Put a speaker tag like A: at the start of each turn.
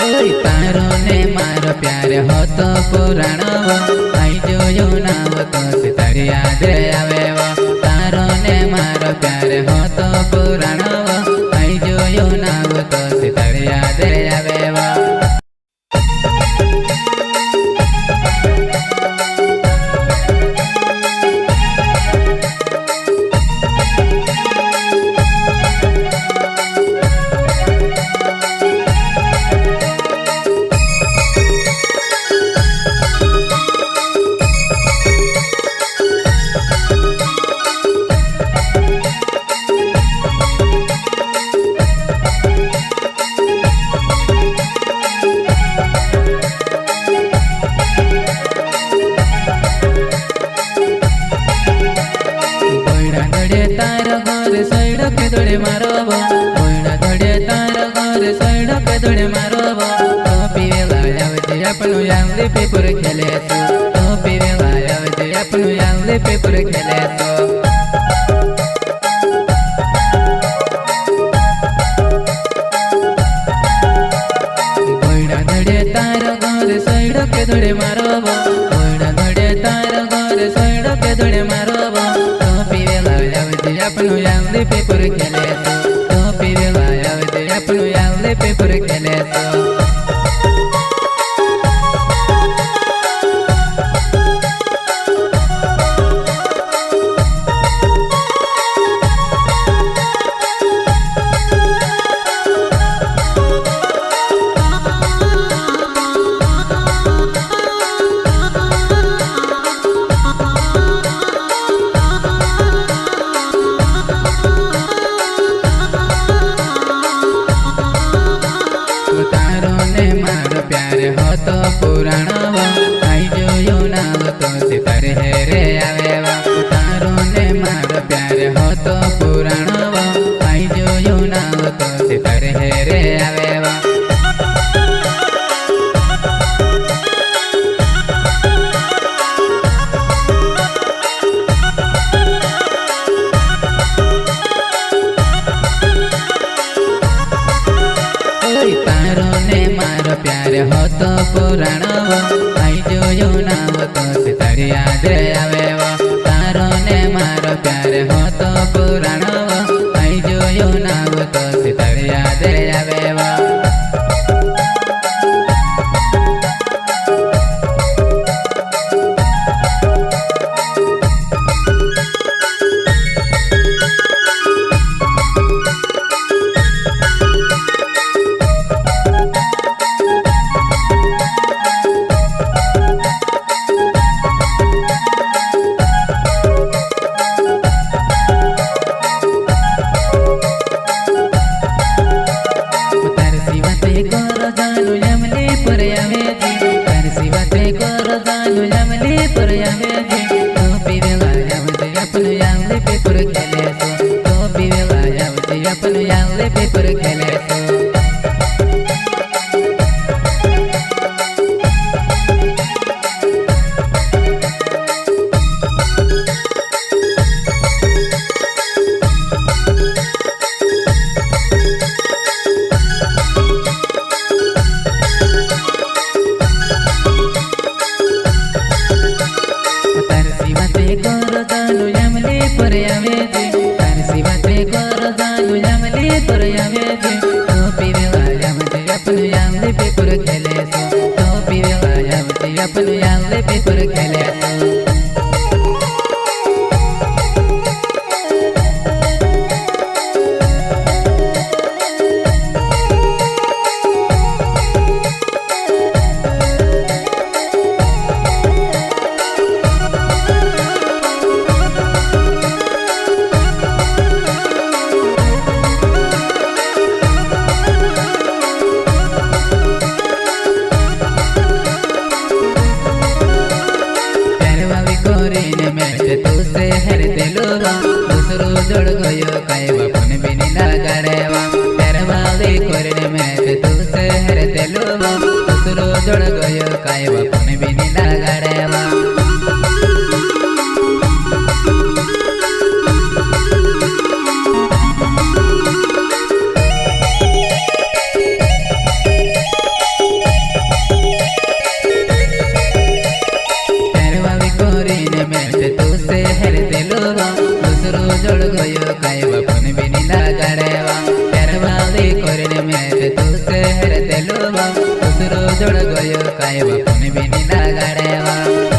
A: तारो ने मारो प्यार हो तो पुराणो आई जोयो नाव तो सितारी याद आवे तारो ने मारो प्यार हो तो पुराणो आई जोयो नाव तो सितारी याद आवे दौड़े मारो कोयना दौड़े तार घर सैड पे दौड़े मारो तो पीवेला आवजे अपनो यांगली पेपर खेले तो पीवेला आवजे अपनो यांगली पेपर खेले कोयना दौड़े तार घर सैड पे दौड़े मारो कोयना दौड़े तार घर सैड पे दौड़े मारो तो पीवेला आवजे अपनो यांगली पेपर खेले तो पीवेला आवजे अपनो यांगली पेपर खेले प्यार हो तो पुराणो आई जोयो नाव तो सितार हेरे आवे तारो ने मारो प्यार हो तो पुराणो आई जोयो नाव तो सितार हेरे आवे तारो ने मारो प्यार हो तो पुराणो आई जोयो नाव तो सितार याद आवे तारो ने मारो प्यार हो तो पुराणो आई जोयो नाव तो सितार याद आवे अपनो यांगली पेपर खेले तो पीवेला आवजे अपनो यांगली पेपर खेले अपनो यांगली पेपर खेले तो पीवेला आवजे अपनो यांगली पेपर खेले दूसरो जोड़ गयो काय बापन बिनी लगाड़ेवा तेरे वाले कोरने में तू से हर तेलुवा दूसरो जोड़ गयो काय बापन बिनी लगाड़ेवा મેં તું શહેર દિલવા દૂસરો જોડ ગયો કાયવા પણ બીની લગાડેવા પ્યાર વાળી કરીને મેં તું શહેર દિલવા દૂસરો જોડ ગયો કાયવા પણ બીની લગાડેવા